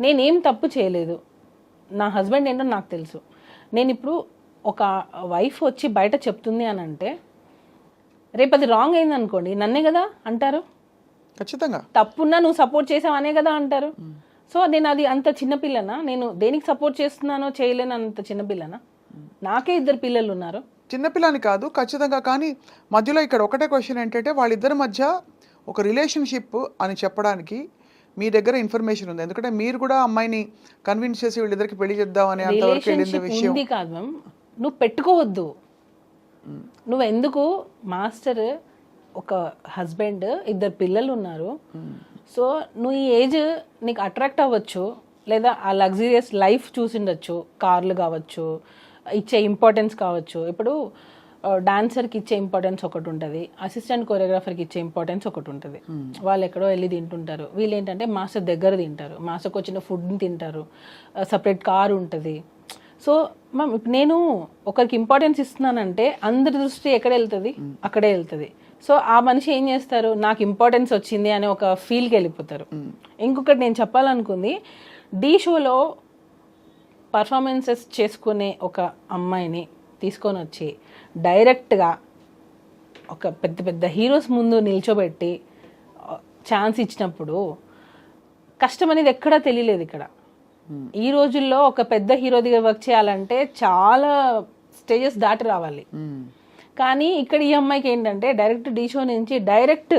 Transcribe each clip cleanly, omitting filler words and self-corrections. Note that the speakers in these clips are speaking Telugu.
నేనేం తప్పు చేయలేదు, నా హస్బెండ్ ఏంటో నాకు తెలుసు. నేను ఇప్పుడు ఒక వైఫ్ వచ్చి బయట చెప్తుంది అని అంటే రేపు అది రాంగ్ అయింది అనుకోండి, నన్నే కదా అంటారు. ఖచ్చితంగా తప్పున్నా నువ్వు సపోర్ట్ చేసావు అనే కదా అంటారు. సో నేను అది అంత చిన్నపిల్లనా? నేను దేనికి సపోర్ట్ చేస్తున్నానో చేయలేను అంత చిన్నపిల్లనా? నాకే 2 పిల్లలు ఉన్నారు. చిన్నపిల్లని కాదు ఖచ్చితంగా. కానీ మధ్యలో ఇక్కడ ఒకటే క్వశ్చన్ ఏంటంటే వాళ్ళిద్దరి మధ్య ఒక రిలేషన్షిప్ అని చెప్పడానికి మీ దగ్గర ఇన్ఫర్మేషన్ ఉంది. ఎందుకంటే మీరు కూడా అమ్మాయిని కన్విన్స్ చేసి వీళ్ళిద్దరికి పెళ్లి చేద్దాం అనే అంతవరకు వెళ్ళింది రిలేషన్షిప్ విషయం. ఉంది కాదు మ్యామ్, నువ్వు పెట్టుకోవద్దు. నువ్వు ఎందుకు మాస్టర్ ఒక హస్బెండ్ 2 పిల్లలు ఉన్నారు. సో నువ్వు ఈ ఏజ్ నీకు అట్రాక్ట్ అవ్వచ్చు, లేదా ఆ లగ్జరియస్ లైఫ్ చూసిండొచ్చు, కార్లు కావచ్చు, ఇచ్చే ఇంపార్టెన్స్ కావచ్చు. ఇప్పుడు డాన్సర్కి ఇచ్చే ఇంపార్టెన్స్ ఒకటి ఉంటుంది, అసిస్టెంట్ కొరియోగ్రాఫర్కి ఇచ్చే ఇంపార్టెన్స్ ఒకటి ఉంటుంది. వాళ్ళు ఎక్కడో వెళ్ళి తింటుంటారు, వీళ్ళు ఏంటంటే మాస్టర్ దగ్గర తింటారు, మాస్టర్కి వచ్చిన ఫుడ్ని తింటారు, సపరేట్ కారు ఉంటుంది. సో మ్యామ్ ఇప్పుడు నేను ఒకరికి ఇంపార్టెన్స్ ఇస్తున్నానంటే అందరి దృష్టి ఎక్కడ వెళ్తుంది, అక్కడే వెళ్తుంది. సో ఆ మనిషి ఏం చేస్తారు, నాకు ఇంపార్టెన్స్ వచ్చింది అనే ఒక ఫీల్కి వెళ్ళిపోతారు. ఇంకొకటి నేను చెప్పాలనుకుంది, ఢీ షోలో పర్ఫార్మెన్సెస్ చేసుకునే ఒక అమ్మాయిని తీసుకొని వచ్చి డైరెక్ట్గా ఒక పెద్ద పెద్ద హీరోస్ ముందు నిల్చోబెట్టి ఛాన్స్ ఇచ్చినప్పుడు కష్టం అనేది ఎక్కడా తెలియలేదు. ఇక్కడ ఈ రోజుల్లో ఒక పెద్ద హీరో దగ్గర వర్క్ చేయాలంటే చాలా స్టేజెస్ దాటి రావాలి. కానీ ఇక్కడ ఈ అమ్మాయికి ఏంటంటే డైరెక్ట్ ఢీ షో నుంచి direct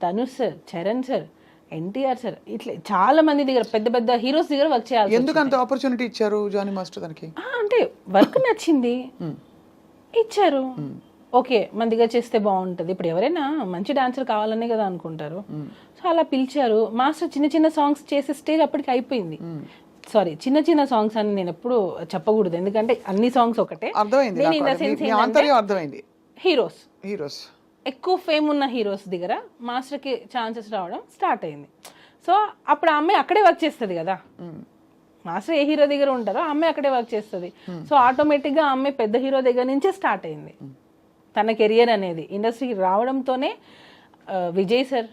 Dhanush sir, Charan sir, NTR sir, ఇట్లా చాలా మంది దగ్గర పెద్ద పెద్ద హీరోస్ దగ్గర వర్క్ చేయాలి. ఎందుకు అంత ఆపర్చునిటీ ఇచ్చారు జానీ మాస్టర్ దానికి? అంటే వర్క్ నచ్చింది, ఇచ్చారు. ఓకే మన దగ్గర చేస్తే బాగుంటుంది. ఇప్పుడు ఎవరైనా మంచి డాన్సర్ కావాలనే కదా అనుకుంటారు. సో అలా పిలిచారు. మాస్టర్ చిన్న చిన్న సాంగ్స్ చేసే స్టేజ్ అప్పటికి అయిపోయింది. సారీ, చిన్న చిన్న సాంగ్స్ అని నేను ఎప్పుడు చెప్పకూడదు, ఎందుకంటే అన్ని సాంగ్స్ ఒకటే. అర్థమైంది. హీరోస్ ఎక్కువ ఫేమ్ ఉన్న హీరోస్ దగ్గర మాస్టర్కి ఛాన్సెస్ రావడం స్టార్ట్ అయింది. సో అప్పుడు ఆ అమ్మాయి అక్కడే వర్క్ చేస్తుంది కదా. మాస్టర్ ఏ హీరో దగ్గర ఉంటారో ఆ అమ్మాయి అక్కడే వర్క్ చేస్తుంది. సో ఆటోమేటిక్గా ఆ అమ్మాయి పెద్ద హీరో దగ్గర నుంచే స్టార్ట్ అయింది తన కెరియర్ అనేది. ఇండస్ట్రీకి రావడంతోనే విజయ్ సార్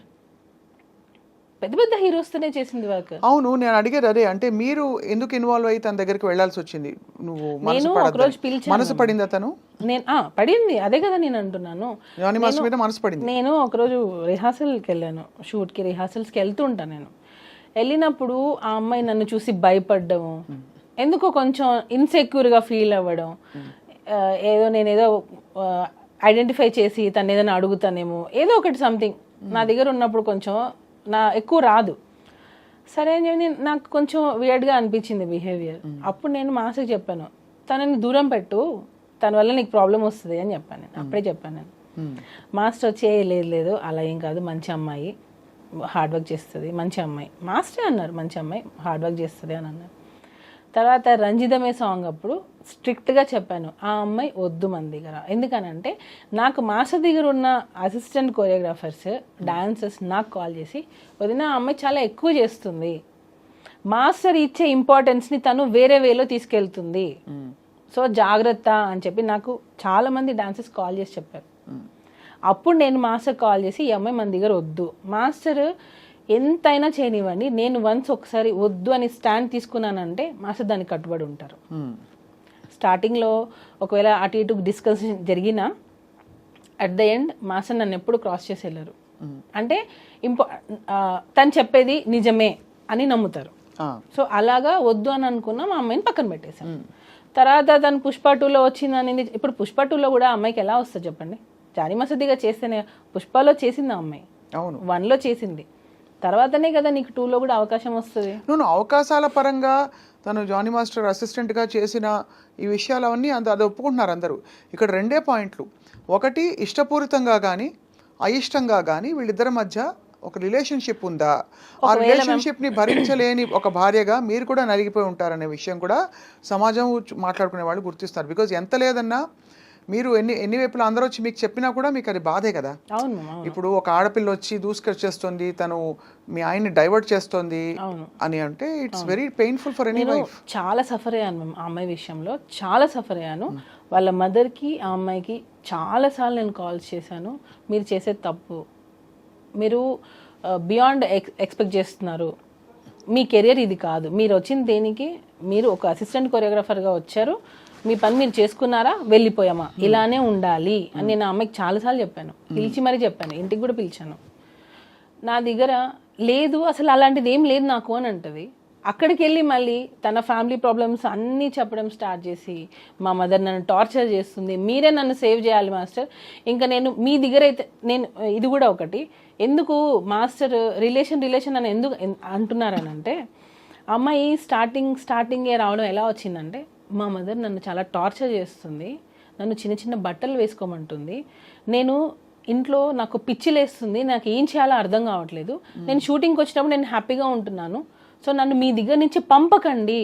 పెద్ద పెద్ద హీరోస్తోనే చేసింది వర్క్. అవును, నేను అడిగేది అదే. అంటే మీరు ఎందుకు ఇన్వాల్వ్ అయ్యి తన దగ్గరికి వెళ్లాల్సి వచ్చింది? నువ్వు నేను ఒకరోజు పిలిచాను. మనసు పడిందా తను? నేను పడింది, అదే కదా నేను అంటున్నాను. మనసు పడింది. నేను ఒకరోజు రిహార్సల్కి వెళ్ళాను, షూట్కి రిహార్సల్స్కి వెళ్తుంటాను. నేను వెళ్ళినప్పుడు ఆ అమ్మాయి నన్ను చూసి భయపడ్డం, ఎందుకో కొంచెం ఇన్సెక్యూర్గా ఫీల్ అవ్వడం, నేనేదో ఐడెంటిఫై చేసి తను ఏదైనా అడుగుతానేమో, ఏదో ఒకటి సంథింగ్ నా దగ్గర ఉన్నప్పుడు కొంచెం ఎక్కువ రాదు. సరే అని చెప్పి నాకు కొంచెం వియర్డ్గా అనిపించింది బిహేవియర్. అప్పుడు నేను మాస్టర్కి చెప్పాను, తనని దూరం పెట్టు, తన వల్ల నీకు ప్రాబ్లం వస్తుంది అని చెప్పాను. నేను అప్పుడే చెప్పాను. నేను మాస్టర్ వచ్చి లేదు అలా ఏం కాదు, మంచి అమ్మాయి, హార్డ్ వర్క్ చేస్తుంది, మంచి అమ్మాయి. మాస్టరే అన్నారు మంచి అమ్మాయి, హార్డ్ వర్క్ చేస్తుంది అని అన్నారు. తర్వాత రంజితమే సాంగ్ అప్పుడు స్ట్రిక్ట్గా చెప్పాను, ఆ అమ్మాయి వద్దు మన దగ్గర. ఎందుకనంటే నాకు మాస్టర్ దగ్గర ఉన్న అసిస్టెంట్ కొరియోగ్రాఫర్స్, డాన్సర్స్ నాకు కాల్ చేసి, వదిన ఆ అమ్మాయి చాలా ఎక్కువ చేస్తుంది, మాస్టర్ ఇచ్చే ఇంపార్టెన్స్ని తను వేరే వేలో తీసుకెళ్తుంది, సో జాగ్రత్త అని చెప్పి నాకు చాలామంది డాన్సర్స్ కాల్ చేసి చెప్పారు. అప్పుడు నేను మాస్టర్ కాల్ చేసి, ఈ అమ్మాయి మన దగ్గర వద్దు, మాస్టర్ ఎంతైనా చేయనివ్వండి, నేను వన్స్ ఒకసారి వద్దు అని స్టాండ్ తీసుకున్నానంటే మాస్టర్ దానికి కట్టుబడి ఉంటారు. స్టార్టింగ్లో ఒకవేళ అటు ఇటు డిస్కషన్ జరిగినా అట్ ద ఎండ్ మాస్టర్ నన్ను ఎప్పుడు క్రాస్ చేసి వెళ్ళారు. అంటే తను చెప్పేది నిజమే అని నమ్ముతారు. సో అలాగా వద్దు అని అనుకున్నా మా అమ్మాయిని పక్కన పెట్టేశాను. తర్వాత తను పుష్ప 2లో వచ్చింది అనేది. ఇప్పుడు పుష్ప 2లో కూడా అమ్మాయికి ఎలా వస్తుంది చెప్పండి? జానీ మసదిగా చేస్తేనే. పుష్పలో చేసింది ఆ అమ్మాయి, 1లో చేసింది, తర్వాతనే కదా నీకు 2లో కూడా అవకాశం వస్తుంది. నువ్వు అవకాశాల పరంగా తను జానీ మాస్టర్ అసిస్టెంట్గా చేసిన ఈ విషయాలు అవన్నీ అది ఒప్పుకుంటున్నారు అందరూ. ఇక్కడ 2 పాయింట్లు. ఒకటి, ఇష్టపూరితంగా కానీ అయిష్టంగా కానీ వీళ్ళిద్దరి మధ్య ఒక రిలేషన్షిప్ ఉందా? ఆ రిలేషన్షిప్ని భరించలేని ఒక భార్యగా మీరు కూడా నలిగిపోయి ఉంటారనే విషయం కూడా సమాజం మాట్లాడుకునే వాళ్ళు గుర్తిస్తారు. బికాజ్ ఎంత లేదన్నా మీరు ఎన్ని వైపులు అందరూ వచ్చి మీకు చెప్పినా కూడా మీకు అది బాధే కదా. ఇప్పుడు ఒక ఆడపిల్ల వచ్చి దూసుకొచ్చేస్తుంది, తను మీ ఆయన్ని డైవర్ట్ చేస్తుంది అని అంటే it's very painful for any wife. చాలా సఫర్ అయ్యాను మ్యామ్ ఆ అమ్మాయి విషయంలో, చాలా సఫర్ అయ్యాను. వాళ్ళ మదర్కి ఆ అమ్మాయికి చాలాసార్లు నేను కాల్స్ చేశాను, మీరు చేసేది తప్పు, మీరు బియాండ్ ఎక్స్పెక్ట్ చేస్తున్నారు, మీ కెరియర్ ఇది కాదు, మీరు వచ్చింది దేనికి, మీరు ఒక అసిస్టెంట్ కొరియోగ్రాఫర్గా వచ్చారు, మీ పని మీరు చేసుకున్నారా, వెళ్ళిపోయామా, ఇలానే ఉండాలి అని నేను ఆ అమ్మాయికి చాలాసార్లు చెప్పాను, పిలిచి మరీ చెప్పాను, ఇంటికి కూడా పిలిచాను. నా దగ్గర లేదు అసలు అలాంటిది ఏం లేదు నాకు అని అంటది. అక్కడికి వెళ్ళి మళ్ళీ తన ఫ్యామిలీ ప్రాబ్లమ్స్ అన్నీ చెప్పడం స్టార్ట్ చేసి, మా మదర్ నన్ను టార్చర్ చేస్తుంది, మీరే నన్ను సేవ్ చేయాలి మాస్టర్, ఇంకా నేను మీ దగ్గర అయితే నేను ఇది కూడా ఒకటి, ఎందుకు మాస్టర్ రిలేషన్ అని ఎందుకు అంటున్నారనంటే, అమ్మాయి స్టార్టింగే రావడం ఎలా వచ్చిందంటే, మా మదర్ నన్ను చాలా టార్చర్ చేస్తుంది, నన్ను చిన్న చిన్న బట్టలు వేసుకోమంటుంది, నేను ఇంట్లో నాకు పిచ్చిలేస్తుంది, నాకు ఏం చేయాలో అర్థం కావట్లేదు, నేను షూటింగ్కి వచ్చినప్పుడు నేను హ్యాపీగా ఉంటున్నాను, సో నన్ను మీ దగ్గర నుంచి పంపకండి,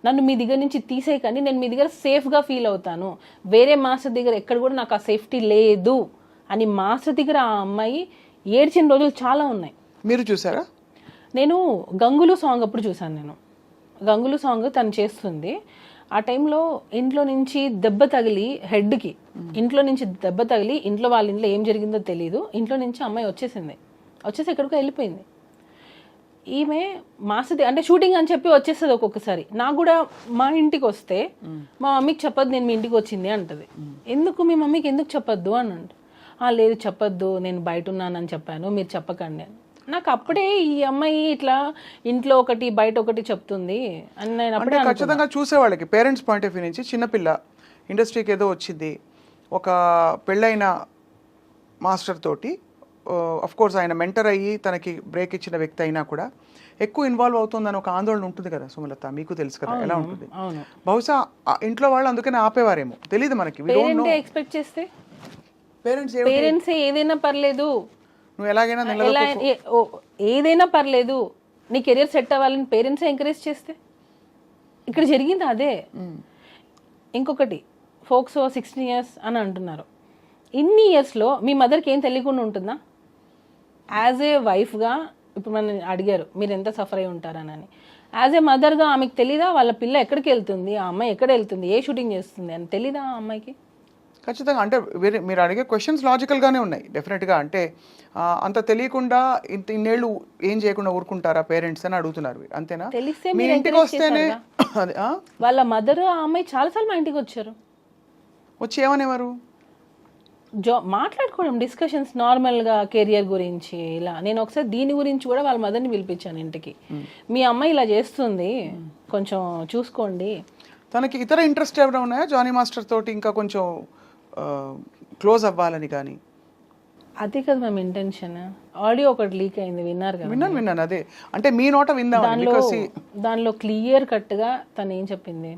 నన్ను మీ దగ్గర నుంచి తీసేయకండి, నేను మీ దగ్గర సేఫ్గా ఫీల్ అవుతాను, వేరే మాస్టర్ దగ్గర ఎక్కడ కూడా నాకు ఆ సేఫ్టీ లేదు అని మాస్టర్ దగ్గర ఆ అమ్మాయి ఏడ్చిన రోజులు చాలా ఉన్నాయి. మీరు చూసారా? నేను గంగులు సాంగ్ అప్పుడు చూసాను. నేను గంగులు సాంగ్ తను చేస్తుంది, ఆ టైంలో ఇంట్లో నుంచి దెబ్బ తగిలి హెడ్కి, ఇంట్లో నుంచి దెబ్బ తగిలి ఇంట్లో వాళ్ళ ఇంట్లో ఏం జరిగిందో తెలియదు, ఇంట్లో నుంచి అమ్మాయి వచ్చేసి ఎక్కడికో వెళ్ళిపోయింది. ఈమె మాస్టర్ అంటే షూటింగ్ అని చెప్పి వచ్చేస్తుంది ఒక్కొక్కసారి. నాకు కూడా మా ఇంటికి వస్తే మా మమ్మీకి చెప్పొద్దు నేను మీ ఇంటికి వచ్చింది అంటది. ఎందుకు మీ మమ్మీకి ఎందుకు చెప్పొద్దు అని అంట. లేదు చెప్పొద్దు, నేను బయట ఉన్నానని చెప్పాను, మీరు చెప్పకండి అని. నాకు అప్పుడే ఈ అమ్మాయి ఇట్లా ఇంట్లో ఒకటి బయట ఒకటి చెప్తుంది అని నేను అప్పుడే ఖచ్చితంగా చూసేవాళ్ళకి పేరెంట్స్ పాయింట్ ఆఫ్ వ్యూ నుంచి చిన్నపిల్ల ఇండస్ట్రీకి ఏదో వచ్చింది, ఒక పెళ్ళైన మాస్టర్ తోటి అఫ్ కోర్స్ ఆయన మెంటర్ అయ్యి తనకి బ్రేక్ ఇచ్చిన వ్యక్తి అయినా కూడా ఎక్కువ ఇన్వాల్వ్ అవుతుందని ఒక ఆందోళన ఉంటుంది కదా సుమలత, మీకు తెలుసు కదా ఎలా ఉంటుంది. బహుశా ఇంట్లో వాళ్ళు అందుకనే ఆపేవారేమో, తెలియదు మనకి. ఎక్స్పెక్ట్ చేస్తే పేరెంట్స్ ఏదైనా పర్లేదు, నువ్వు ఎలాగైనా ఏదైనా పర్లేదు, నీ కెరియర్ సెట్ అవ్వాలని పేరెంట్స్ ఎంకరేజ్ చేస్తే ఇక్కడ జరిగింది అదే. ఇంకొకటి ఫోక్సో 16 years అని అంటున్నారు. ఇన్ని ఇయర్స్లో మీ మదర్కి ఏం తెలియకుండా ఉంటుందా? యాజ్ ఏ వైఫ్గా ఇప్పుడు మనం అడిగారు మీరు ఎంత సఫర్ అయి ఉంటారనని, యాజ్ ఏ మదర్గా ఆమెకు తెలీదా వాళ్ళ పిల్ల ఎక్కడికి వెళ్తుంది, ఆ అమ్మాయి ఎక్కడ వెళ్తుంది, ఏ షూటింగ్ చేస్తుంది అని తెలీదా ఆ అమ్మాయికి? ఖచ్చితంగా. అంటే మీరు అడిగే క్వశ్చన్స్ లాజికల్గానే ఉన్నాయి డెఫినెట్గా. అంటే అంత తెలియకుండా ఇన్నేళ్ళు ఏం చేయకుండా ఊరుకుంటారా పేరెంట్స్ అని అడుగుతున్నారు, అంతేనా? తెలిస్తే మీ ఇంటికి వస్తేనే వాళ్ళ మదర్ ఆ అమ్మాయి చాలాసార్లు మా ఇంటికి వచ్చి ఏమనేవారు, మాట్లాడుకోవడం, డిస్కషన్స్ నార్మల్గా కెరియర్ గురించి ఇలా. నేను ఒకసారి దీని గురించి కూడా వాళ్ళ మదర్ని పిలిపించాను ఇంటికి, మీ అమ్మాయి ఇలా చేస్తుంది కొంచెం చూసుకోండి. తనకి ఇతర ఇంట్రెస్ట్ ఏమైనా ఉన్నాయా జానీ మాస్టర్ తోటి ఇంకా కొంచెం క్లోజ్ అవ్వాలని? కానీ అదే కదా మేము ఇంటెన్షన్. ఆడియో ఒకటి లీక్ అయింది, విన్నారు కదా? విన్నాను. అదే అంటే మీ నోట విందాం. దానిలో క్లియర్ కట్గా తను ఏం చెప్పింది,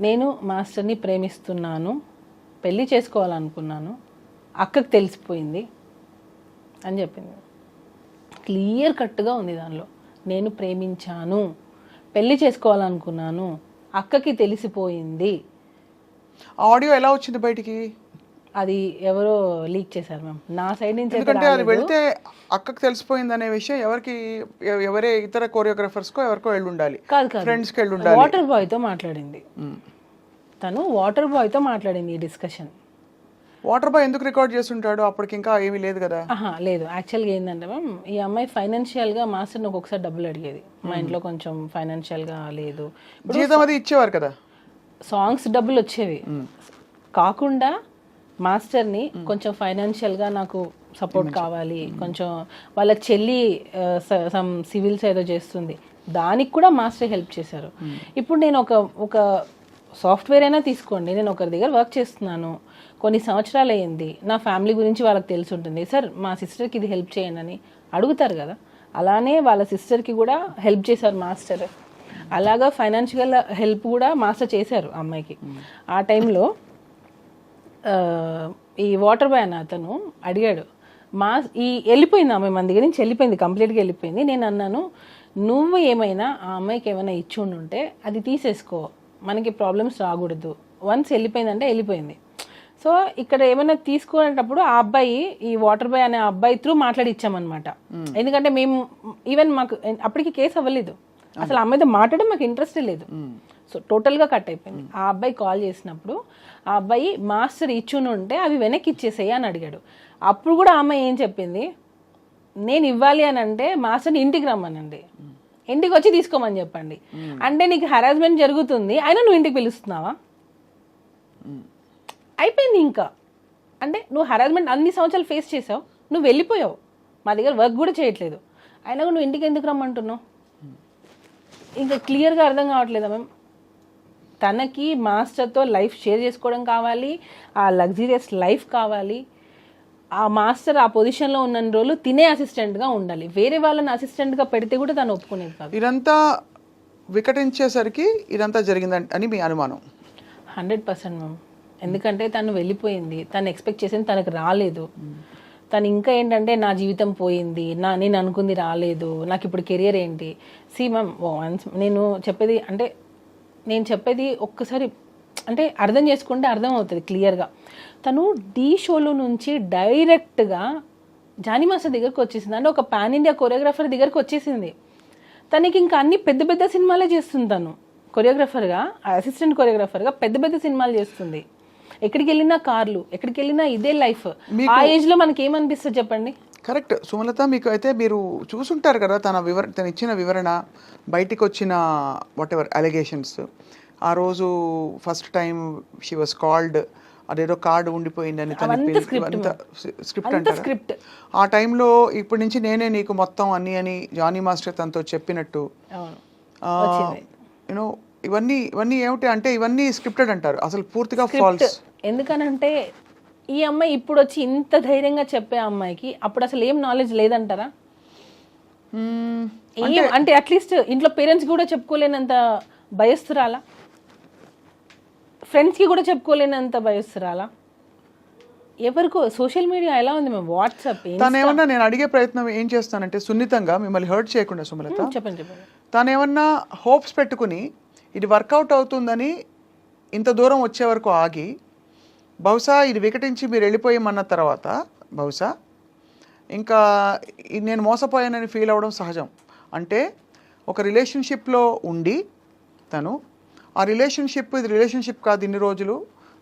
నేను మాస్టర్ని ప్రేమిస్తున్నాను, పెళ్ళి చేసుకోవాలనుకున్నాను, అక్కకి తెలిసిపోయింది అని చెప్పింది. క్లియర్ కట్గా ఉంది దానిలో, నేను ప్రేమించాను, పెళ్ళి చేసుకోవాలనుకున్నాను, అక్కకి తెలిసిపోయింది. ఆడియో ఎలా వచ్చింది బయటికి? అది ఎవరో లీక్ చేశారు మ్యామ్, నా సైడ్ నుంచి. ఎందుకంటే అది వెళ్తే అక్కకి తెలిసిపోయింది అనే విషయం ఎవరే ఇతర కోరియోగ్రాఫర్స్కో ఎవరికో వెళ్ళి ఉండాలి, ఫ్రెండ్స్కి వెళ్ళి ఉండాలి. వాటర్ బాయ్తో మాట్లాడింది తను, వాటర్ బాయ్తో మాట్లాడింది ఈ డిస్కషన్. వాటర్ బాయ్ ఎందుకు రికార్డ్ చేస్తుంటాడు? అప్పటికి ఇంకా ఏమీ లేదు కదా. లేదు, యాక్చువల్గా ఏంటంటే మ్యామ్ ఈ అమ్మాయి ఫైనాన్షియల్గా మాస్టర్ని ఒక్కొక్కసారి డబ్బులు అడిగేది, మా ఇంట్లో కొంచెం ఫైనాన్షియల్గా లేదు, జీతం అది ఇచ్చేవారు కదా, సాంగ్స్ డబ్బులు వచ్చేవి కాకుండా మాస్టర్ని కొంచెం ఫైనాన్షియల్గా నాకు సపోర్ట్ కావాలి, కొంచెం వాళ్ళ చెల్లి సమ్ సివిల్స్ ఏదో చేస్తుంది, దానికి కూడా మాస్టర్ హెల్ప్ చేశారు. ఇప్పుడు నేను ఒక సాఫ్ట్వేర్ అయినా తీసుకోండి, నేను ఒకరి దగ్గర వర్క్ చేస్తున్నాను, కొన్ని సంవత్సరాలు అయ్యింది, నా ఫ్యామిలీ గురించి వాళ్ళకి తెలిసి ఉంటుంది, సార్ మా సిస్టర్కి ఇది హెల్ప్ చేయండి అని అడుగుతారు కదా, అలానే వాళ్ళ సిస్టర్కి కూడా హెల్ప్ చేశారు మాస్టర్. అలాగా ఫైనాన్షియల్ హెల్ప్ కూడా మాస్టర్ చేశారు అమ్మాయికి. ఆ టైంలో ఈ వాటర్ బాయ్ అన్న అతను అడిగాడు, వెళ్ళిపోయింది ఆమె మన దగ్గర నుంచి, వెళ్ళిపోయింది, కంప్లీట్గా వెళ్ళిపోయింది. నేను అన్నాను, నువ్వు ఏమైనా ఆ అమ్మాయికి ఏమైనా ఇచ్చి ఉంటే అది తీసేసుకో, మనకి ప్రాబ్లమ్స్ రాకూడదు, వన్స్ వెళ్ళిపోయిందంటే వెళ్ళిపోయింది. సో ఇక్కడ ఏమైనా తీసుకునేటప్పుడు ఆ అబ్బాయి, ఈ వాటర్ బాయ్ అనే అబ్బాయి త్రూ మాట్లాడి ఇచ్చామన్నమాట. ఎందుకంటే మేము ఈవెన్ మాకు అప్పటికి కేసు అవ్వలేదు, అసలు అమ్మాయితో మాట్లాడడం మాకు ఇంట్రెస్టే లేదు. సో టోటల్గా కట్ అయిపోయింది. ఆ అబ్బాయి కాల్ చేసినప్పుడు ఆ అబ్బాయి మాస్టర్ ఇచ్చుని ఉంటే అవి వెనక్కి ఇచ్చేసేయి అని అడిగాడు. అప్పుడు కూడా ఆ అమ్మాయి ఏం చెప్పింది, నేను ఇవ్వాలి అని అంటే మాస్టర్ని ఇంటికి రమ్మనండి, ఇంటికి వచ్చి తీసుకోమని చెప్పండి. అంటే నీకు హెరాస్మెంట్ జరుగుతుంది, అయినా నువ్వు ఇంటికి పిలుస్తున్నావా? అయిపోయింది ఇంకా. అంటే నువ్వు హెరాస్మెంట్ అన్ని సంవత్సరాలు ఫేస్ చేసావు, నువ్వు వెళ్ళిపోయావు, మా దగ్గర వర్క్ కూడా చేయట్లేదు, అయినా కూడా నువ్వు ఇంటికి ఎందుకు రమ్మంటున్నావు? ఇంకా క్లియర్గా అర్థం కావట్లేదా మ్యామ్? తనకి మాస్టర్తో లైఫ్ షేర్ చేసుకోవడం కావాలి, ఆ లగ్జరియస్ లైఫ్ కావాలి. ఆ మాస్టర్ ఆ పొజిషన్లో ఉన్న రోజులు తినే అసిస్టెంట్గా ఉండాలి. వేరే వాళ్ళని అసిస్టెంట్గా పెడితే కూడా తను ఒప్పుకునేది కాదు. ఇదంతా వికటించేసరికి ఇదంతా జరిగిందని అని మీ అనుమానం? 100% మ్యామ్. ఎందుకంటే తను వెళ్ళిపోయింది, తను ఎక్స్పెక్ట్ చేసింది తనకు రాలేదు. తను ఇంకా ఏంటంటే నా జీవితం పోయింది, నేను అనుకుంది రాలేదు, నాకు ఇప్పుడు కెరియర్ ఏంటి? మ్యామ్, నేను చెప్పేది ఒక్కసారి అంటే అర్థం చేసుకుంటే అర్థం అవుతుంది క్లియర్గా. తను ఢీ షోలో నుంచి డైరెక్ట్గా జానీ మాస్టర్ దగ్గరకు వచ్చేసింది. అంటే ఒక పాన్ ఇండియా కొరియోగ్రాఫర్ దగ్గరకు వచ్చేసింది. తనకి ఇంకా అన్ని పెద్ద పెద్ద సినిమాలే చేస్తుంది. తను కొరియోగ్రాఫర్గా, అసిస్టెంట్ కొరియోగ్రాఫర్గా పెద్ద పెద్ద సినిమాలు చేస్తుంది. ఎక్కడికి వెళ్ళినా కార్లు, ఎక్కడికి వెళ్ళినా ఇదే లైఫ్. ఆ ఏజ్లో మనకి ఏమనిపిస్తుంది చెప్పండి? కరెక్ట్ సుమలత, మీకు అయితే మీరు చూసుంటారు కదా తను ఇచ్చిన వివరణ, బయటికి వచ్చిన వాట్ ఎవర్ అలిగేషన్స్. ఆ రోజు first time she was called, అదేదో కార్డు ఉండిపోయిందని స్క్రిప్ట్ అంటారు. ఆ టైంలో ఇప్పటి నుంచి నేనే నీకు మొత్తం అన్ని అని జానీ మాస్టర్ తనతో చెప్పినట్టు, యూనో ఇవన్నీ ఏమిటి అంటే ఇవన్నీ స్క్రిప్టెడ్ అంటారు, అసలు పూర్తిగా ఫాల్స్. ఎందుకనంటే ఈ అమ్మాయి ఇప్పుడు వచ్చి ఇంత ధైర్యంగా చెప్పే అమ్మాయికి అప్పుడు అసలు ఏం నాలెడ్జ్ లేదంటారా? అంటే అట్లీస్ట్ ఇంట్లో పేరెంట్స్ కూడా చెప్పుకోలేనంత భయస్తురాలా? ఫ్రెండ్స్కి కూడా చెప్పుకోలేనంత భయస్తురాలా? ఎవరికో సోషల్ మీడియా ఎలా ఉంది మేము, వాట్సాప్. తనేమన్నా నేను అడిగే ప్రయత్నం ఏం చేస్తానంటే సున్నితంగా మిమ్మల్ని హర్ట్ చేయకుండా సుమలత, చెప్పండి. తనేమన్నా హోప్స్ పెట్టుకుని ఇది వర్కౌట్ అవుతుందని ఇంత దూరం వచ్చే వరకు ఆగి, బహుశా ఇది వికటించి మీరు వెళ్ళిపోయామన్న తర్వాత బహుశా ఇంకా నేను మోసపోయానని ఫీల్ అవ్వడం సహజం. అంటే ఒక రిలేషన్షిప్లో ఉండి తను ఆ రిలేషన్షిప్ ఇది రిలేషన్షిప్ కాదు, ఇన్ని రోజులు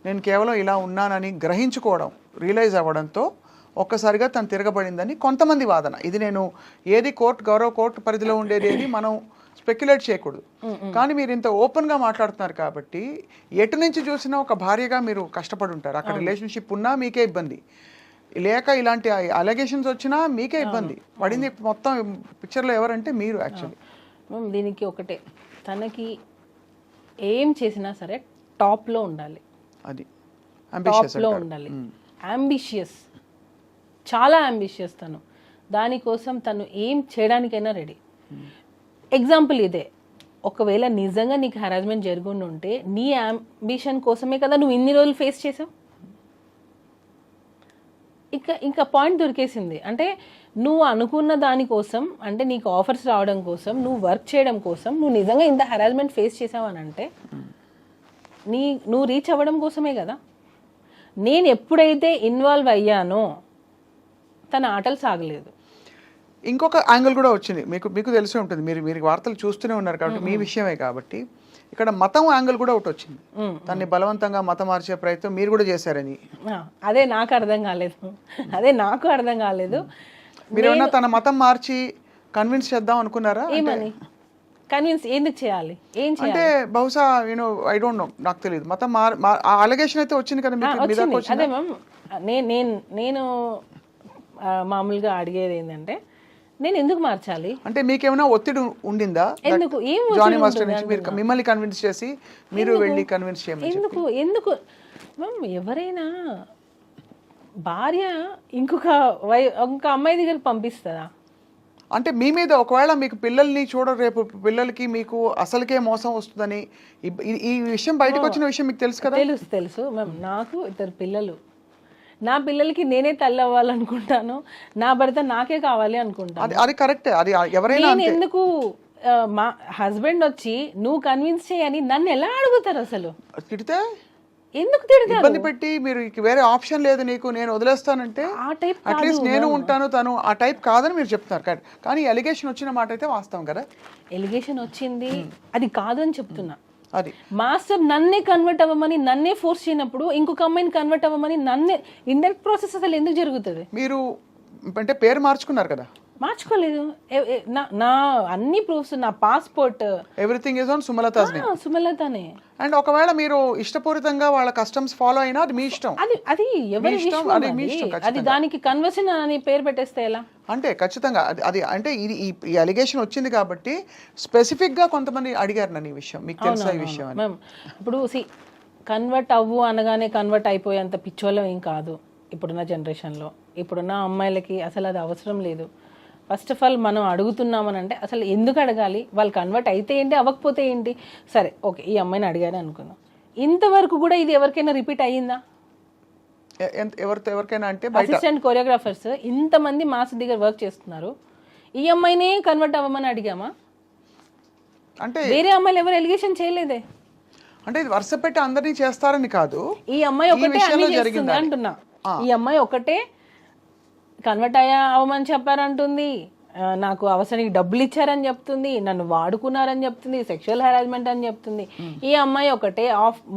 నేను కేవలం ఇలా ఉన్నానని గ్రహించుకోవడం, రియలైజ్ అవ్వడంతో ఒక్కసారిగా తను తిరగబడిందని కొంతమంది వాదన. ఇది నేను ఏది గౌరవ కోర్టు పరిధిలో ఉండేది ఏది మనం స్పెక్యులేట్ చేయకూడదు. కానీ మీరు ఇంత ఓపెన్గా మాట్లాడుతున్నారు కాబట్టి ఎటు నుంచి చూసినా ఒక భార్యగా మీరు కష్టపడి ఉంటారు. అక్కడ రిలేషన్షిప్ ఉన్నా మీకే ఇబ్బంది, లేక ఇలాంటి అలిగేషన్స్ వచ్చినా మీకే ఇబ్బంది పడింది. మొత్తం పిక్చర్లో ఎవరంటే మీరు. యాక్చువల్లీ దీనికి ఒకటే, తనకి ఏం చేసినా సరే టాప్లో ఉండాలి, అది టాప్లో ఉండాలి. అంబిషియస్, చాలా అంబిషియస్ తను. దానికోసం తను ఏం చేయడానికైనా రెడీ. ఎగ్జాంపుల్ ఇదే, ఒకవేళ నిజంగా నీకు హెరాస్మెంట్ జరుగుండి ఉంటే నీ అంబిషన్ కోసమే కదా నువ్వు ఇన్ని రోజులు ఫేస్ చేసావు. ఇంకా పాయింట్ దొరికేసింది. అంటే నువ్వు అనుకున్న దానికోసం, అంటే నీకు ఆఫర్స్ రావడం కోసం, నువ్వు వర్క్ చేయడం కోసం నువ్వు నిజంగా ఇంత హెరాస్మెంట్ ఫేస్ చేసావని అంటే నువ్వు రీచ్ అవ్వడం కోసమే కదా. నేను ఎప్పుడైతే ఇన్వాల్వ్ అయ్యానో తన ఆటలు సాగలేదు. ఇంకొక యాంగిల్ కూడా వచ్చింది, మీకు తెలిసే ఉంటుంది, మీరు వార్తలు చూస్తూనే ఉన్నారు కాబట్టి మీ విషయమే కాబట్టి. ఇక్కడ మతం యాంగిల్ కూడా ఒకటి వచ్చింది, దాన్ని బలవంతంగా మతం మార్చే ప్రయత్నం మీరు కూడా చేశారని. అదే నాకు అర్థం కాలేదు. మీరు ఏమన్నా తన మతం మార్చి కన్విన్స్ చేద్దాం అనుకున్నారా? ఏమని కన్విన్స్ ఎందుకు చేయాలి? అంటే బహుశా ఐ డోంట్ నో, నాకు తెలియదు. మతం అలిగేషన్ అయితే వచ్చింది కదా మీకు. అదే మ్యామ్, నేను మామూలుగా అడిగేది ఏంటంటే నేను ఎందుకు మార్చాలి అంటే మీకేమైనా ఒత్తిడి ఉండిందా? ఎందుకు? ఏం జానీ మాస్టర్ నుంచి మీరు మిమ్మల్ని కన్విన్స్ చేసి మీరు వెళ్ళి కన్విన్స్ చేయమని ఎందుకు మ్యామ్? ఎవరైనా భార్య ఇంకొక అమ్మాయి దగ్గరికి పంపిస్తుందా? అంటే మీ మీద ఒకవేళ మీకు పిల్లల్ని రేపు పిల్లలకి మీకు అసలుకే మోసం వస్తుందని ఈ విషయం బయటకు వచ్చిన విషయం మీకు తెలుసు కదా? తెలుసు మ్యామ్. నాకు 2 పిల్లలు, నా పిల్లలకి నేనే తల్లి అవ్వాలనుకుంటాను, నా భర్త నాకే కావాలి అనుకుంటాను. అది కరెక్టే. అది ఎవరైనా ఎందుకు మా హస్బెండ్ వచ్చి నువ్వు కన్విన్స్ చేయని నన్ను ఎలా అడుగుతారు? అసలు తిడితే ఎందుకు తిడతారు? ఇబ్బంది పెట్టి మీరు వేరే ఆప్షన్ లేదు నీకు, నేను వదిలేస్తానంటే అట్లీస్ట్ నేను ఉంటాను, తను ఆ టైప్ కాదని మీరు చెప్తున్నారు. కానీ ఎలిగేషన్ వచ్చిన మాట అయితే వాస్తవం కదా. ఎలిగేషన్ వచ్చింది, అది కాదు అని చెప్తున్నా. అది మాస్టర్ నన్నే కన్వర్ట్ అవ్వమని, నన్నే ఫోర్స్ చేయనప్పుడు ఇంకొక అమ్మాయిని కన్వర్ట్ అవ్వమని నన్నే ఇండైరెక్ట్ ప్రాసెస్ అసలు ఎందుకు జరుగుతుంది? మీరు అంటే పేరు మార్చుకున్నారు కదా. మార్చుకోలేదు. నా అన్ని ప్రూఫ్స్, నా passport, everything is on Sumalatha's name. సుమలతనే. అండ్ ఒకవేళ మీరు ఇష్టపూరితంగా వాళ్ళ కస్టమ్స్ ఫాలో అయినా అది మీ ఇష్టం. అది ఎవరి ఇష్టం, ఇష్టం, అది మీ ఇష్టం, అది దానికి కన్వర్షన్ అని పేరు పెట్టేస్తే ఎలా? అంటే ఖచ్చితంగా అది అంటే ఇది ఈ అలిగేషన్ వచ్చింది కాబట్టి స్పెసిఫిక్గా కొంతమంది అడిగారు నన్ను ఈ విషయం, మీకు తెలుసా ఈ విషయం అని. మ్యామ్ ఇప్పుడు కన్వర్ట్ అవ్వు అనగానే కన్వర్ట్ అయిపోయేంత పిచ్చోళ్ళం ఏం కాదు ఇప్పుడున్న జనరేషన్లో. ఇప్పుడున్న అమ్మాయిలకి అసలు అది అవసరం లేదు. ఫస్ట్ ఆఫ్ ఆల్ మనం అడుగుతున్నామని అంటే అసలు ఎందుకు అడగాలి? వాళ్ళు కన్వర్ట్ అయితే ఏంటి, అవ్వకపోతే ఏంటి? సరే ఓకే, ఈ అమ్మాయిని అడిగానే అనుకుందాం. ఇంతవరకు కూడా ఇది ఎవరికైనా రిపీట్ అయ్యిందా? ఎవరికైనా అంటే అసిస్టెంట్ కొరియోగ్రాఫర్స్ ఇంతమంది మాస్ దగ్గర వర్క్ చేస్తున్నారు, ఈ అమ్మాయినే కన్వర్ట్ అవ్వమని అడిగామా? అంటే వేరే అమ్మాయిలు ఎవరు ఎలిగేషన్ చేయలేదే. అంటే ఇది వరుస పెట్టి అందరినీ చేస్తారని కాదు, ఈ అమ్మాయి ఒకటే అన్ని చేస్తుంది అంటున్నా. ఈ అమ్మాయి ఒకటే కన్వర్ట్ అవ్వమని చెప్పారంటుంది, నాకు అవసరానికి డబ్బులు ఇచ్చారని చెప్తుంది, నన్ను వాడుకున్నారని చెప్తుంది, సెక్షువల్ హెరాస్మెంట్ అని చెప్తుంది. ఈ అమ్మాయి ఒకటే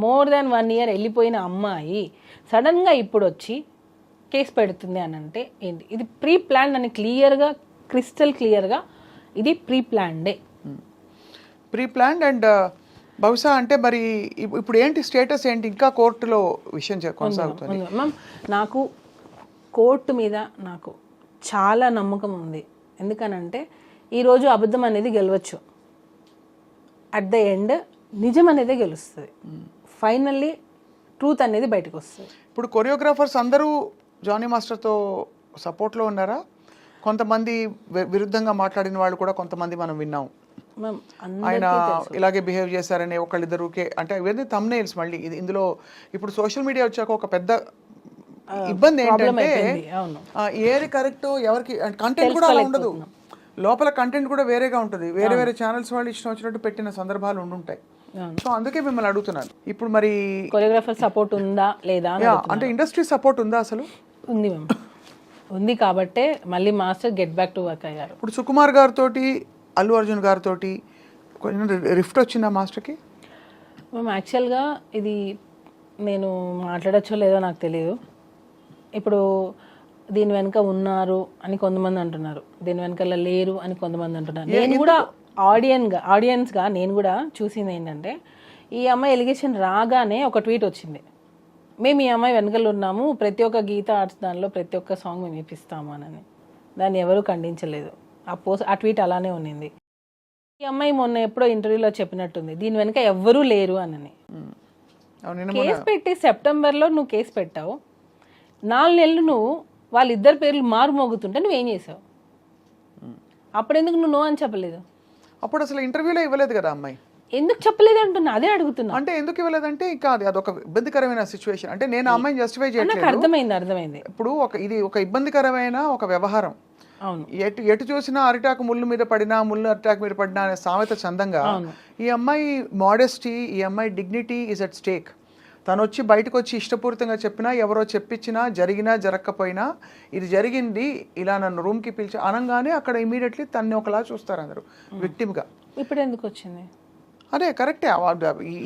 మోర్ దాన్ 1 year వెళ్ళిపోయిన అమ్మాయి సడన్ గా ఇప్పుడు వచ్చి కేసు పెడుతుంది అని అంటే ఏంటి? ఇది ప్రీ ప్లాన్ అని క్లియర్గా, క్రిస్టల్ క్లియర్గా ఇది ప్రీ ప్లాన్డే. Pre planned. అండ్ బహుశా అంటే మరి ఇప్పుడు ఏంటి స్టేటస్ ఏంటి? ఇంకా కోర్టులో విషయం కొనసాగుతుంది మ్యామ్. నాకు కోర్టు మీద నాకు చాలా నమ్మకం ఉంది. ఎందుకనంటే ఈరోజు అబద్ధం అనేది గెలవచ్చు, అట్ ద ఎండ్ నిజం అనేది గెలుస్తుంది. ఫైనల్లీ ట్రూత్ అనేది బయటకు వస్తుంది. ఇప్పుడు కొరియోగ్రాఫర్స్ అందరూ జానీ మాస్టర్తో సపోర్ట్లో ఉన్నారా? కొంతమంది విరుద్ధంగా మాట్లాడిన వాళ్ళు కూడా కొంతమంది మనం విన్నాం. ఆయన ఇలాగే బిహేవ్ చేశారని ఒకళ్ళిద్దరుకే, అంటే ఇవన్నీ థంబ్నెయిల్స్. మళ్ళీ ఇందులో ఇప్పుడు సోషల్ మీడియా వచ్చాక ఒక పెద్ద ఇబ్బంది ఏంటంటే ఏది కరెక్ట్ ఎవరికి కంటెంట్ కూడా అలా ఉండదు, లోపల కంటెంట్ కూడా వేరేగా ఉంటుంది. వేరే వేరే ఛానల్స్ వాళ్ళు ఇష్టం వచ్చినట్టు పెట్టిన సందర్భాలు ఉండుంటాయి. సో అందుకే మిమ్మల్ని అడుగుతున్నాను. ఇప్పుడు మరి కొరియోగ్రాఫర్ సపోర్ట్ ఉందా లేదా అంటే ఇండస్ట్రీ సపోర్ట్ ఉందా? అసలు ఉంది మ్యామ్, ఉంది. కాబట్టే మళ్ళీ master get back to work అయ్యారు. ఇప్పుడు సుకుమార్ గారితో, అల్లు అర్జున్ గారితో కొంచెం రిఫ్ట్ వచ్చిందా మాస్టర్కి? మ్యామ్ యాక్చువల్గా ఇది నేను మాట్లాడచ్చో లేదో నాకు తెలియదు. ఇప్పుడు దీని వెనుక ఉన్నారు అని కొంతమంది అంటున్నారు, దీని వెనకాల లేరు అని కొంతమంది అంటున్నారు. నేను కూడా ఆడియన్స్గా నేను కూడా చూసింది ఏంటంటే, ఈ అమ్మాయి ఎలిగేషన్ రాగానే ఒక ట్వీట్ వచ్చింది, మేము ఈ అమ్మాయి వెనకాల ఉన్నాము, ప్రతి ఒక్క గీత ఆర్ట్స్ దానిలో ప్రతి ఒక్క సాంగ్ మేము ఇప్పిస్తాము అని. దాన్ని ఎవరూ ఖండించలేదు. ఆ ట్వీట్ అలానే ఉన్నింది. ఈ అమ్మాయి మొన్న ఎప్పుడో ఇంటర్వ్యూలో చెప్పినట్టుంది, దీని వెనక ఎవ్వరూ లేరు అని. కేసు పెట్టి సెప్టెంబర్లో నువ్వు కేసు పెట్టావు, 4 నెలలు నువ్వు వాళ్ళిద్దరు పేర్లు మారుమోగుతుంటే నువ్వేం చేసావు? అప్పుడు ఎందుకు నువ్వు నో అని చెప్పలేదు? అప్పుడు అసలు ఇంటర్వ్యూలో ఇవ్వలేదు కదా అమ్మాయి. ఎందుకు చెప్పలేదు అంటున్నా, అదే అడుగుతున్నా. అంటే ఎందుకు ఇవ్వలేదంటే ఇంకా అదొక ఇబ్బందికరమైన సిచ్యువేషన్. అంటే నేను అమ్మాయిని జస్టిఫై చేయట్లేదు. అర్థమైంది. ఇప్పుడు ఇది ఒక ఇబ్బందికరమైన ఒక వ్యవహారం. అవును, ఎటు చూసినా అరిటాకు ముళ్ళు మీద పడినా, ముళ్ళు అరిటాకు మీద పడినా అనే సామెత చందంగా ఈ అమ్మాయి మోడెస్టీ, ఈ అమ్మాయి డిగ్నిటీ ఈజ్ అట్ స్టేక్. తను వచ్చి బయటకు వచ్చి ఇష్టపూరితంగా చెప్పినా, ఎవరో చెప్పించినా, జరిగినా జరగకపోయినా ఇది జరిగింది, ఇలా నన్ను రూమ్కి పిలిచి అనగానే అక్కడ ఇమీడియట్లీ తన్ని ఒకలా చూస్తారు అందరూ విక్టిమ్గా. ఇప్పుడు ఎందుకు వచ్చింది? అదే కరెక్టే.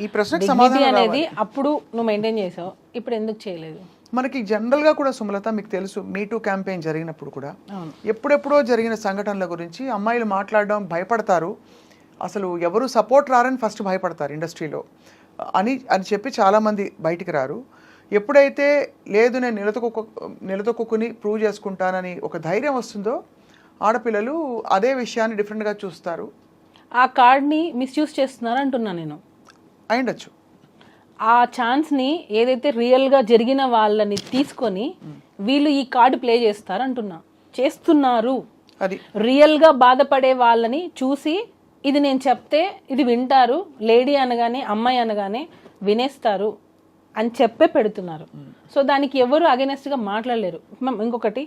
ఈ ప్రశ్నకు సమాధానం అనేది అప్పుడు నువ్వు మెయింటైన్ చేసావు, ఇప్పుడు ఎందుకు చేయలేదు? మనకి జనరల్గా కూడా సుమలత మీకు తెలుసు, మీటూ క్యాంపెయిన్ జరిగినప్పుడు కూడా ఎప్పుడెప్పుడో జరిగిన సంఘటనల గురించి అమ్మాయిలు మాట్లాడడం భయపడతారు. అసలు ఎవరు సపోర్ట్ రారని ఫస్ట్ భయపడతారు ఇండస్ట్రీలో అని చెప్పి చాలామంది బయటికి రారు. ఎప్పుడైతే లేదు నేను నిలదొక్కుని ప్రూవ్ చేసుకుంటానని ఒక ధైర్యం వస్తుందో ఆడపిల్లలు అదే విషయాన్ని డిఫరెంట్గా చూస్తారు. ఆ కార్డ్ని మిస్యూజ్ చేస్తున్నారు అంటున్నా నేను. అయిండొచ్చు. ఆ ఛాన్స్ని ఏదైతే రియల్గా జరిగిన వాళ్ళని తీసుకొని వీళ్ళు ఈ కార్డు ప్లే చేస్తారు అంటున్నా. చేస్తున్నారు. అది రియల్గా బాధపడే వాళ్ళని చూసి ఇది నేను చెప్తే ఇది వింటారు, లేడీ అనగానే అమ్మాయి అనగానే వినేస్తారు అని చెప్పే పెడుతున్నారు. సో దానికి ఎవరు అగెనెస్ట్గా మాట్లాడలేరు. ఇంకొకటి,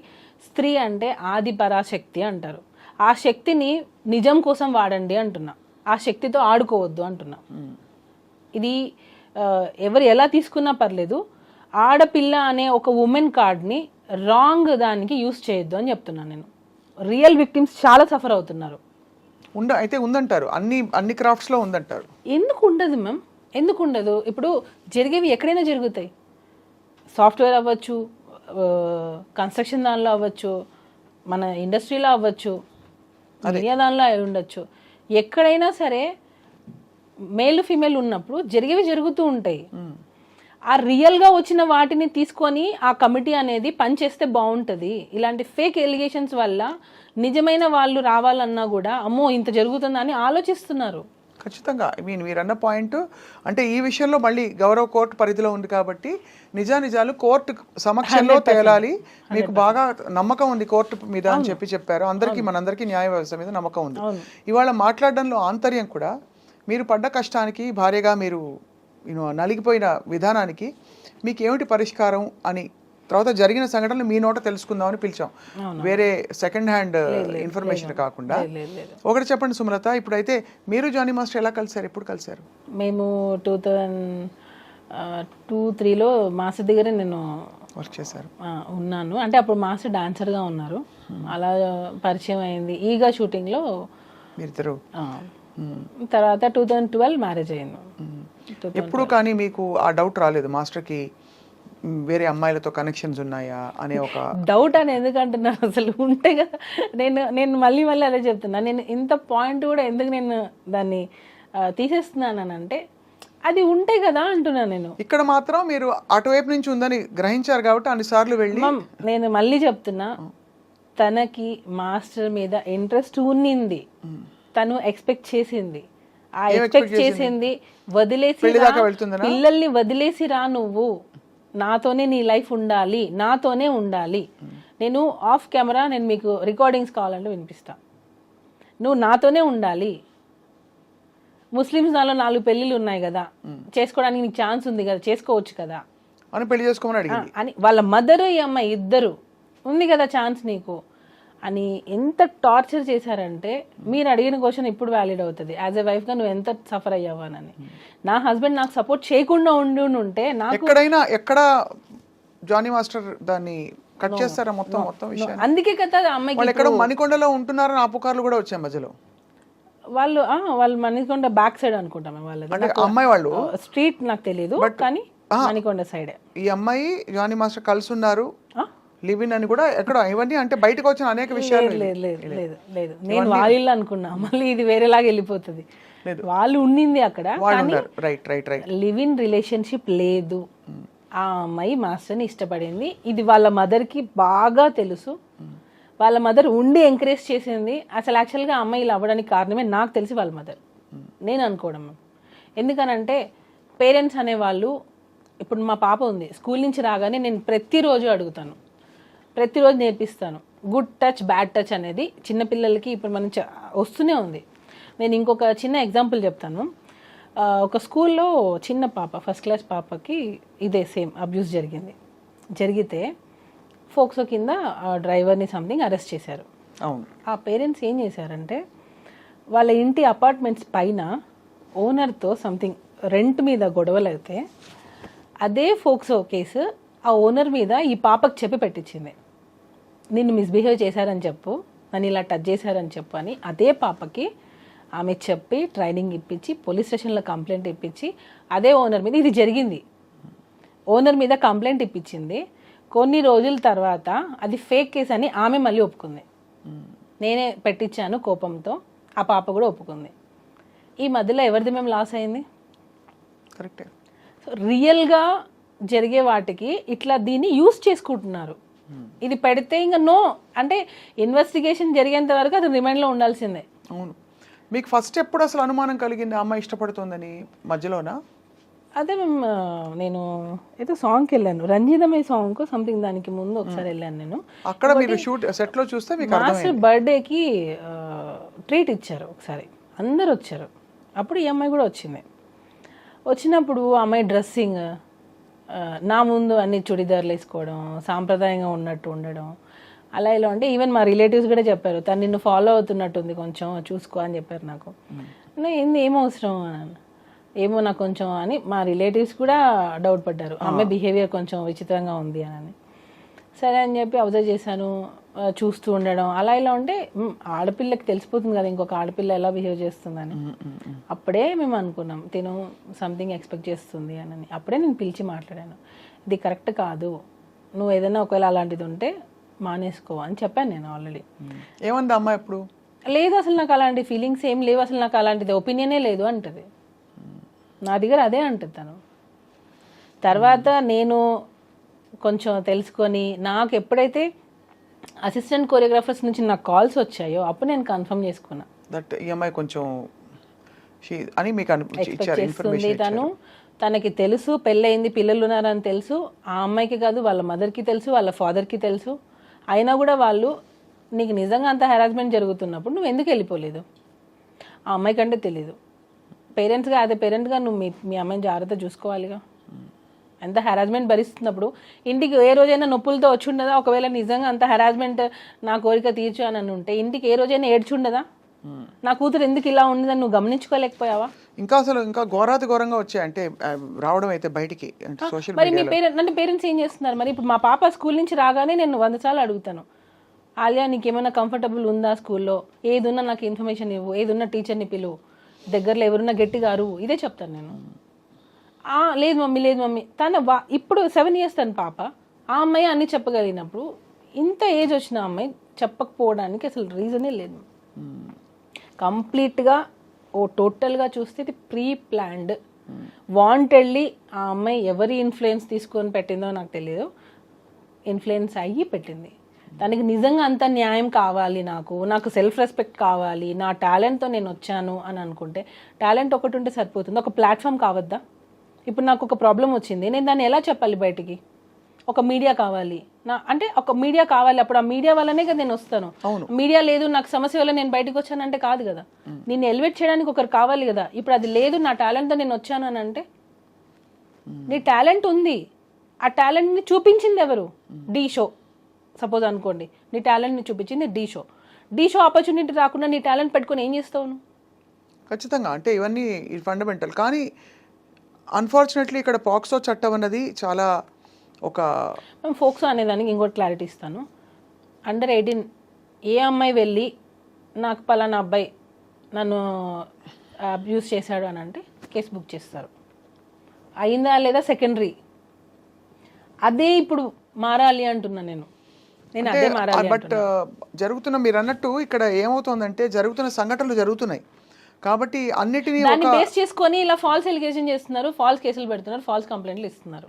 స్త్రీ అంటే ఆది పరాశక్తి అంటారు. ఆ శక్తిని నిజం కోసం వాడండి అంటున్నా, ఆ శక్తితో ఆడుకోవద్దు అంటున్నా. ఇది ఎవరు ఎలా తీసుకున్నా పర్లేదు, ఆడపిల్ల అనే ఒక ఉమెన్ కార్డ్ని రాంగ్ దానికి యూస్ చేయొద్దు అని చెప్తున్నాను నేను. రియల్ విక్టిమ్స్ చాలా సఫర్ అవుతున్నారు. అయితే ఉందంటారు, అన్ని క్రాఫ్ట్స్లో ఉందంటారు. ఎందుకు ఉండదు మ్యామ్? ఎందుకు ఉండదు? ఇప్పుడు జరిగేవి ఎక్కడైనా జరుగుతాయి. సాఫ్ట్వేర్ అవ్వచ్చు, కన్స్ట్రక్షన్ దానిలో అవ్వచ్చు, మన ఇండస్ట్రీలో అవ్వచ్చు, మీడియా దానిలో అయి ఉండొచ్చు, ఎక్కడైనా సరే మేల్ ఫీమేల్ ఉన్నప్పుడు జరిగేవి జరుగుతూ ఉంటాయి. ఆ రియల్గా వచ్చిన వాటిని తీసుకొని ఆ కమిటీ అనేది పనిచేస్తే బాగుంటుంది. ఇలాంటి ఫేక్ ఎలిగేషన్స్ వల్ల నిజమైన వాళ్ళు రావాలన్నా కూడా అమ్మో ఇంత జరుగుతుందని ఆలోచిస్తున్నారు. ఖచ్చితంగా. ఐ మీన్ మీరు అన్న పాయింట్ అంటే ఈ విషయంలో మళ్ళీ గౌరవ కోర్టు పరిధిలో ఉంది కాబట్టి నిజాలు కోర్టు సమక్షంలో తేలాలి. మీకు బాగా నమ్మకం ఉంది కోర్టు మీద అని చెప్పారు. మనందరికీ న్యాయ వ్యవస్థ మీద నమ్మకం ఉంది. ఇవాళ మాట్లాడడంలో ఆంతర్యం కూడా మీరు పడ్డ కష్టానికి, భార్యగా మీరు నలిగిపోయిన విధానానికి మీకు ఏమిటి పరిష్కారం అని తర్వాత జరిగిన సంఘటనలు మీ నోట తెలుసుకుందామని పిలిచాం, వేరే సెకండ్ హ్యాండ్ ఇన్ఫర్మేషన్ కాకుండా. ఒకటి చెప్పండి సుమలత, ఇప్పుడైతే మీరు జానీ మాస్టర్ ఎలా కలిసారు, ఎప్పుడు కలిసారు? మేము 2002-03లో మాస్టర్ దగ్గర నేను వర్క్ చేశారు ఉన్నాను. అంటే అప్పుడు మాస్టర్ డాన్సర్గా ఉన్నారు. అలా పరిచయం అయింది. ఈగా షూటింగ్లో మీరిద్దరు. తర్వాత 2012 మ్యారేజ్ అయింది. ఎప్పుడు కానీ మీకు ఆ డౌట్ రాలేదు మాస్టర్కి వేరే అమ్మాయిలతో కనెక్షన్స్ ఉన్నాయా అనే ఒక డౌట్ అని ఎందుకంటున్నాను? అసలు ఉంటే కదా. నేను మళ్ళీ అదే చెప్తున్నా. నేను ఇంత పాయింట్ కూడా ఎందుకు నేను దాన్ని తీసేస్తున్నానంటే అది ఉంటే కదా అంటున్నా. నేను ఇక్కడ మాత్రం మీరు అటువైపు నుంచి ఉందని గ్రహించారు కాబట్టి అన్నిసార్లు వెళ్ళి. నేను మళ్ళీ చెప్తున్నా, తనకి మాస్టర్ మీద ఇంట్రెస్ట్ ఉన్నింది, తను ఎక్స్పెక్ట్ చేసింది. ఆ ఎక్స్పెక్ట్ చేసింది వదిలేసి పిల్లల్ని వదిలేసి రా, నువ్వు నాతోనే నీ లైఫ్ ఉండాలి, నాతోనే ఉండాలి. నేను ఆఫ్ కెమెరా నేను మీకు రికార్డింగ్స్ కావాలంటే వినిపిస్తా. నువ్వు నాతోనే ఉండాలి. ముస్లిమ్స్ దానిలో 4 పెళ్ళిళ్ళు ఉన్నాయి కదా, చేసుకోవడానికి నీకు ఛాన్స్ ఉంది కదా, చేసుకోవచ్చు కదా అని పెళ్లి చేసుకోమని అడిగింది. అని వాళ్ళ మదర్ ఈ అమ్మాయి ఇద్దరు ఉంది కదా ఛాన్స్ నీకు అని ఎంత టార్చర్ చేశారంటే, మీరు అడిగిన క్వశ్చన్ ఇప్పుడు వ్యాలిడ్ అవుతుంది. యాజ్ ఎ వైఫ్గా నువ్వు ఎంత సఫర్ అయ్యావని. నా హస్బెండ్ నాకు సపోర్ట్ చేయకుండా ఉంటే నాకు ఎక్కడ జానీ మాస్టర్ దాన్ని కట్ చేస్తారా మొత్తం విషయం. అందుకే కదా అమ్మాయికి ఎక్కడ మణికొండలో ఉంటున్నారని ఆ పుకార్లు కూడా వచ్చాయి మధ్యలో. వాళ్ళు మణికొండ బ్యాక్ సైడ్ అనుకుంటాం వాళ్ళది. అమ్మాయి వాళ్ళు స్ట్రీట్ నాకు తెలియదు కానీ మణికొండ సైడ్ ఈ అమ్మాయి జానీ మాస్టర్ కలిసి ఉన్నారు, లివ్ ఇన్ అని కూడా ఎక్కడ. ఇవన్నీ అంటే బయటకు వచ్చిన అనేక విషయాలు. లేదు నేను వాళ్ళు అనుకున్నా, మళ్ళీ ఇది వేరేలాగా వెళ్ళిపోతుంది. వాళ్ళు ఉండింది అక్కడ, లివ్ ఇన్ రిలేషన్షిప్ లేదు. ఆ అమ్మాయి మాస్టర్ని ఇష్టపడింది. ఇది వాళ్ళ మదర్కి బాగా తెలుసు. వాళ్ళ మదర్ ఉండి ఎంకరేజ్ చేసింది. అసలు యాక్చువల్గా అమ్మాయి ఇలా అవ్వడానికి కారణమే నాకు తెలిసి వాళ్ళ మదర్, నేను అనుకోవడం. ఎందుకనంటే పేరెంట్స్ అనేవాళ్ళు, ఇప్పుడు మా పాప ఉంది, స్కూల్ నుంచి రాగానే నేను ప్రతిరోజు అడుగుతాను, ప్రతిరోజు నేర్పిస్తాను. గుడ్ టచ్, బ్యాడ్ టచ్ అనేది చిన్నపిల్లలకి ఇప్పుడు మనం వస్తూనే ఉంది. నేను ఇంకొక చిన్న ఎగ్జాంపుల్ చెప్తాను. ఒక స్కూల్లో చిన్న పాప, ఫస్ట్ క్లాస్ పాపకి ఇదే సేమ్ అబ్యూస్ జరిగితే ఫోక్సో కింద డ్రైవర్ని సంథింగ్ అరెస్ట్ చేశారు. ఆ పేరెంట్స్ ఏం చేశారంటే, వాళ్ళ ఇంటి అపార్ట్మెంట్స్ పైన ఓనర్తో సంథింగ్ రెంట్ మీద గొడవలు అయితే అదే ఫోక్సో కేసు ఆ ఓనర్ మీద ఈ పాపకు చెప్పి పెట్టించింది. నిన్ను మిస్బిహేవ్ చేశారని చెప్పు, నన్ను ఇలా టచ్ చేశారని చెప్పు అని అదే పాపకి ఆమె చెప్పి ట్రైనింగ్ ఇప్పించి పోలీస్ స్టేషన్లో కంప్లైంట్ ఇప్పించి అదే ఓనర్ మీద ఇది జరిగింది. ఓనర్ మీద కంప్లైంట్ ఇప్పించింది. కొన్ని రోజుల తర్వాత అది ఫేక్ కేసు అని ఆమె మళ్ళీ ఒప్పుకుంది. నేనే పెట్టించాను కోపంతో, ఆ పాప కూడా ఒప్పుకుంది. ఈ మధ్యలో ఎవరిది మేము లాస్ అయింది? కరెక్టే. సో రియల్గా జరిగే వాటికి ఇట్లా దీన్ని యూస్ చేసుకుంటున్నారు. ఇది పెడితే ఇంకా నో అంటే ఇన్వెస్టిగేషన్ జరిగేంత వరకు అది రిమైండ్లో ఉండాల్సిందే. అవును. మీకు ఫస్ట్ ఎప్పుడు అసలు అనుమానం కలిగింది అమ్మాయి ఇష్టపడుతుందని? మధ్యలోనా? అదే నేను ఏదో సాంగ్కి వెళ్ళాను, రంజితమే సాంగ్ సంథింగ్, దానికి ముందు ఒకసారి వెళ్ళాను నేను. అక్కడ మీరు షూట్ సెట్లో చూస్తే మీకు మాస్టర్ బర్త్డేకి ట్రీట్ ఇచ్చారు ఒకసారి, అందరు వచ్చారు. అప్పుడు ఈ అమ్మాయి కూడా వచ్చింది. వచ్చినప్పుడు అమ్మాయి డ్రెస్సింగ్ నా ముందు అన్ని చుడిదార్లు వేసుకోవడం, సాంప్రదాయంగా ఉన్నట్టు ఉండడం, అలా ఇలా అంటే ఈవెన్ మా రిలేటివ్స్ కూడా చెప్పారు, తను నిన్ను ఫాలో అవుతున్నట్టుంది, కొంచెం చూసుకో అని చెప్పారు నాకు. ఏంది ఏం అవసరం అని, ఏమో నాకు కొంచెం అని మా రిలేటివ్స్ కూడా డౌట్ పడ్డారు, అమ్మాయి బిహేవియర్ కొంచెం విచిత్రంగా ఉంది అని. సరే అని చెప్పి అబ్జర్వ్ చేశాను, చూస్తూ ఉండడం, అలా ఇలా ఉంటే ఆడపిల్లకి తెలిసిపోతుంది కదా ఇంకొక ఆడపిల్ల ఎలా బిహేవ్ చేస్తుందని. అప్పుడే మేము అనుకున్నాం తిను సంథింగ్ ఎక్స్పెక్ట్ చేస్తుంది అని. అప్పుడే నేను పిలిచి మాట్లాడాను, ఇది కరెక్ట్ కాదు, నువ్వు ఏదైనా ఒకవేళ అలాంటిది ఉంటే మానేసుకో అని చెప్పాను నేను ఆల్రెడీ. ఏమంది అమ్మాయి ఇప్పుడు? లేదు అసలు నాకు అలాంటి ఫీలింగ్స్ ఏం లేవు, అసలు నాకు అలాంటిది ఒపీనియనే లేదు అంటది. నా దగ్గర అదే అంటది తను. తర్వాత నేను కొంచెం తెలుసుకొని నాకు ఎప్పుడైతే అసిస్టెంట్ కొరియోగ్రాఫర్స్ నుంచి నాకు కాల్స్ వచ్చాయో అప్పుడు నేను కన్ఫర్మ్ చేసుకున్నా దట్ ఈ అమ్మాయి కొంచెం అని మీకు ఎక్స్పెక్ట్ చేస్తుంది. తనకి తెలుసు పెళ్ళయింది, పిల్లలు ఉన్నారని తెలుసు. ఆ అమ్మాయికి కాదు, వాళ్ళ మదర్కి తెలుసు, వాళ్ళ ఫాదర్కి తెలుసు. అయినా కూడా వాళ్ళు నీకు నిజంగా అంత హెరాస్మెంట్ జరుగుతున్నప్పుడు నువ్వు ఎందుకు వెళ్ళిపోలేదు? ఆ అమ్మాయి కంటే తెలీదు. పేరెంట్స్గా అదే పేరెంట్గా నువ్వు మీ అమ్మాయిని జాగ్రత్త చూసుకోవాలిగా. ఎంత హెరాస్మెంట్ భరిస్తున్నప్పుడు ఇంటికి ఏ రోజైనా నొప్పులతో వచ్చి ఉండదా? ఒకవేళ నిజంగా అంత హెరాస్మెంట్ నా కోరిక తీర్చు అని ఉంటే ఇంటికి ఏ రోజైనా ఏడ్చుండదా? నా కూతురు ఎందుకు ఇలా ఉండదని నువ్వు గమనించుకోలేకపోయావా? ఇంకా అసలు ఇంకా ఘోరాతి ఘోరంగా వచ్చాయి అంటే రావడం అయితే బయటికి సోషల్ మరి మీ పేరెంట్స్ ఏం చేస్తున్నారు? మరి ఇప్పుడు మా పాప స్కూల్ నుంచి రాగానే నేను 100 సార్లు అడుగుతాను, ఆలియా నీకేమైనా కంఫర్టబుల్ ఉందా స్కూల్లో, ఏది ఉన్నా నాకు ఇన్ఫర్మేషన్ ఇవ్వు, ఏది ఉన్నా టీచర్ని పిలువు, దగ్గరలో ఎవరున్నా గట్టిగా అరువు, ఇదే చెప్తాను నేను. లేదు మమ్మీ తన ఇప్పుడు 7 years తన పాప. ఆ అమ్మాయి అన్ని చెప్పగలిగినప్పుడు ఇంత ఏజ్ వచ్చిన అమ్మాయి చెప్పకపోవడానికి అసలు రీజనే లేదు. కంప్లీట్గా టోటల్గా చూస్తే ఇది ప్రీ ప్లాన్డ్, వాంటెడ్లీ. ఆ అమ్మాయి ఎవరి ఇన్ఫ్లుయెన్స్ తీసుకొని పెట్టిందో నాకు తెలియదు, ఇన్ఫ్లుయెన్స్ అయ్యి పెట్టింది. తనకి నిజంగా అంత న్యాయం కావాలి, నాకు సెల్ఫ్ రెస్పెక్ట్ కావాలి, నా టాలెంట్తో నేను వచ్చాను అని అనుకుంటే టాలెంట్ ఒకటి ఉంటే సరిపోతుంది. ఒక ప్లాట్ఫామ్ కావద్దా? ఇప్పుడు నాకు ఒక ప్రాబ్లం వచ్చింది, నేను దాన్ని ఎలా చెప్పాలి బయటికి? ఒక మీడియా కావాలి, అంటే ఒక మీడియా కావాలి. అప్పుడు ఆ మీడియా వల్లనే కదా నేను వస్తాను. మీడియా లేదు, నాకు సమస్య వల్ల నేను బయటకు వచ్చానంటే కాదు కదా. నేను ఎలివేట్ చేయడానికి ఒకరు కావాలి కదా. ఇప్పుడు అది లేదు, నా టాలెంట్తో నేను వచ్చాను అని అంటే, నీ టాలెంట్ ఉంది, ఆ టాలెంట్ని చూపించింది ఎవరు? ఢీ షో సపోజ్ అనుకోండి, నీ టాలెంట్ని చూపించింది ఢీ షో ఆపర్చునిటీ రాకుండా నీ టాలెంట్ పెట్టుకొని ఏం చేస్తావు నువ్వు? ఖచ్చితంగా అంటే ఇవన్నీ ఫండమెంటల్. కానీ అన్ఫార్చునేట్లీ ఇక్కడ పాక్సో చట్టం అన్నది చాలా ఒక మేము ఫోక్సో అనేదానికి ఇంకోటి క్లారిటీ ఇస్తాను. అండర్ 18 ఏ అమ్మాయి వెళ్ళి నాకు పలానా అబ్బాయి నన్ను అబ్యూస్ చేశాడు అని అంటే కేసు బుక్ చేస్తారు. అయిందా లేదా సెకండరీ. అదే ఇప్పుడు మారాలి అంటున్నా నేను అదే మారాలి. బట్ జరుగుతున్న మీరు అన్నట్టు ఇక్కడ ఏమవుతుందంటే జరుగుతున్న సంఘటనలు జరుగుతున్నాయి కాబట్టి అన్నిటినీ దాన్ని బేస్ చేసుకొని ఇలా ఫాల్స్ ఎలిగేషన్ చేస్తున్నారు, ఫాల్స్ కేసులు పెడుతున్నారు, ఫాల్స్ కంప్లైంట్లు ఇస్తున్నారు.